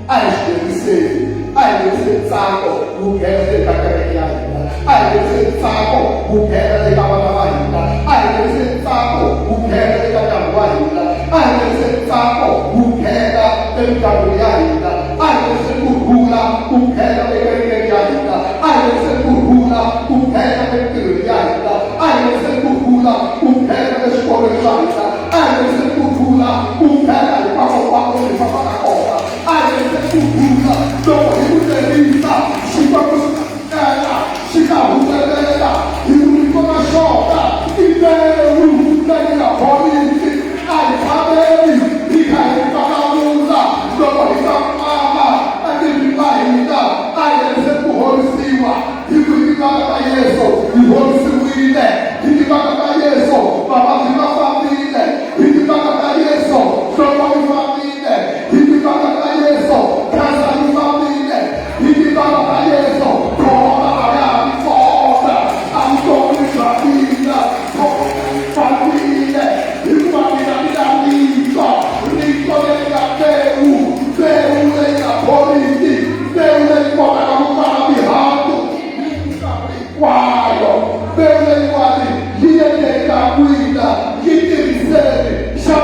爱人生，爱人生扎过，不开的大家的压力的，爱人生扎过，不开的大家的压力的，爱人生扎过，不开的大家的压力的，爱人生扎过，不开的大家的压力的，爱人生不哭了，不开的这个压力的，爱人生不哭了，不开的这个压力的，爱人生不哭了，不开的这个压力的，爱人生不哭了，不开的把我把我给把他搞了，爱人生不哭了，让我一个人领导，习惯不是干了，习惯不在那了，一路你帮他笑的，一带路在那跑进去，爱他的你，你看你把他路上，让我一当妈妈，爱你爱你的，爱人生不合希望，因为你把他耶稣，你合是为的，你把他耶稣，爸爸你把他的，你把他耶稣，说我你把你的，你把他耶稣，看上你把你的，你把他耶稣，我把呀你做的，俺做你说的，我把你的，你把你的你做，你做的那个队伍那个破例的，队伍那个把我把你好多，你把你挂了，队伍那个你那个贵的，你的是什么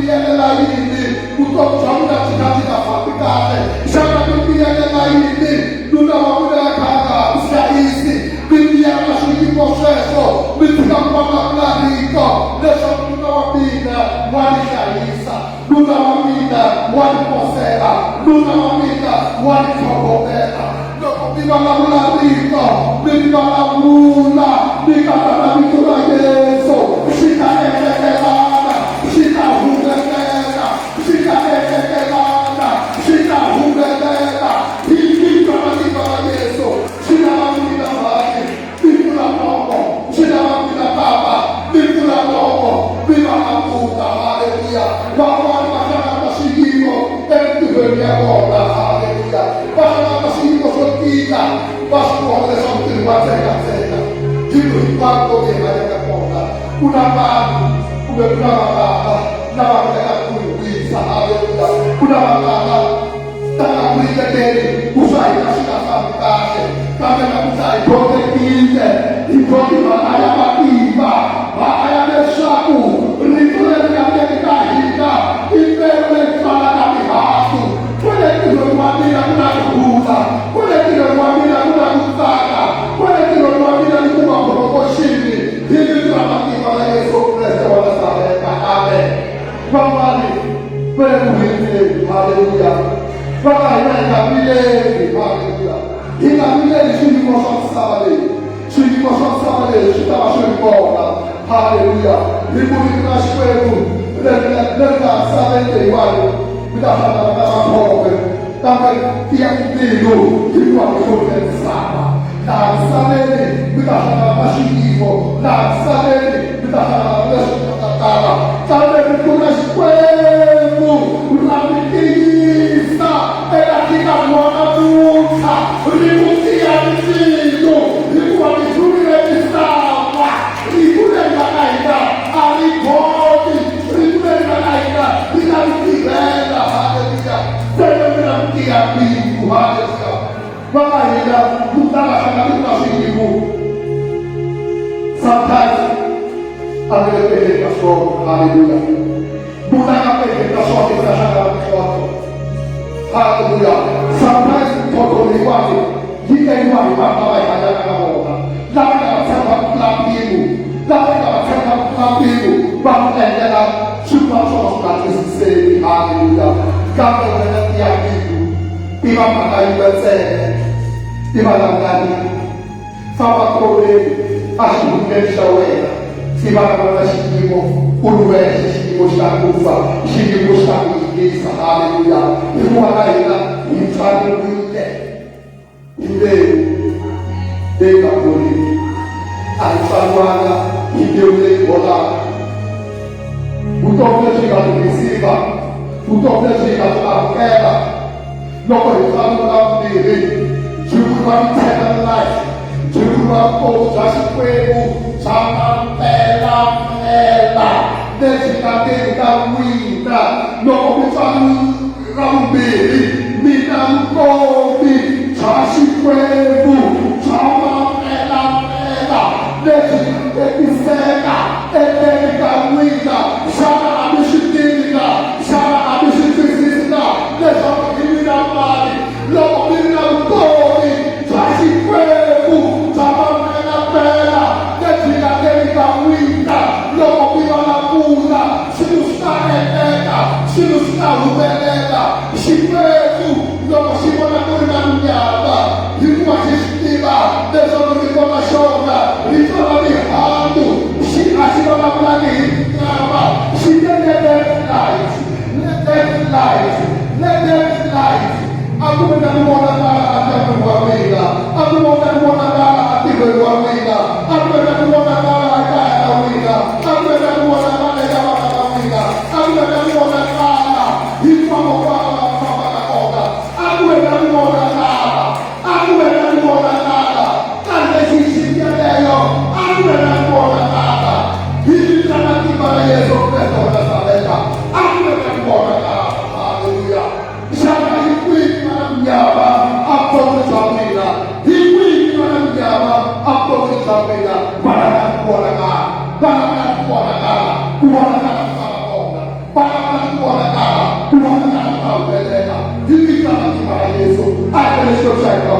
？Nella vita, tutto ciò che ci capita faticare, siamo tutti nella vita, non abbiamo una casa, scaisi, quindi abbiamo il possesso, mettiamo la vita, adesso non abbiamo vita, quali scaisa, non abbiamo vita, quali possera, non abbiamo vita, quali sopotera, dopo viviamo la vita, viviamo la nulla, viviamo la vita di Gesù, si cade una mano, una mano, una mano, dalla guida dele, usai la sua facoltà, dalla usai proteggere, il proprio aia mativa, aia del saco, ritornare la mia vita, il vero è fanato, quelle che non guardano una cura, quelle che non guardano una cutata, quelle che non guardano una proporzione, il mattina lei soppresso alla saletta, amen. Guardate, per lui, alleluia. Guardate, i capelli, alleluia. I capelli ci possono stare, ci stava sul cuore, alleluia. Il pubblico da scuola, nella saletta di guardia, mi dà la povera, dove ti attivo, ti guardo sul pensava. La saletta, mi dà la schifo, la saletta, mi dà la scuola, saletta con la scuola, una piccolista, e la tica buona tutta, rimutia il figlio, il quale fruire di stava, ripure la caita, a ripoti, ripure la caita, di la vittivella, alleluia, se non ti abbiamo, alleluia, guarda, tutta la caduta si sometimes, avete perché da solo, alleluia, buona perché da solo, che lasciata da solo, alleluia, sometimes, quando mi guardi, gli che guardi, ma vai a la volta, la vita sempre la più, la vita sempre la più, ma nella situazione che si sente, alleluia, cambia la tia più, prima magari per sé, prima magari, fa patore, asciugare si va a scimo, un scimo sta cufa, scimo sta chiesa, alleluia, e guarda in fanno in dei capoli, al fanguana, in Dio dei volati, tutto piaceva che si va, tutto piaceva la terra, non puoi farlo da dire, ci vuoi mettere la Jumbo Jasquebu Samantella Desita Guida, non mi fanno rompere, mi dà wetu ndio mashimona kuna mnyama yuko akishikilia ndio ndio mashona ndio mihandu ashibona mlani kama shidende light let them light akumenda kuona kala atakuwaweza akumenda kuona kala atakuwaweza akumenda kuona kala atakuwaweza akumenda kuona kala atakuwaweza akumenda kuona kala hizo kwa oga akumenda kuona kala kale sisi ya leo akumenda kuona kala hizi kama kibali Yesu Kristo anasabeta akumenda kuona kala haleluya shaka mnyama hapo kutabira hivi kuna mnyama hapo kutabira bana kuona kuona hivi kama kibali Yesu akalishosha kwa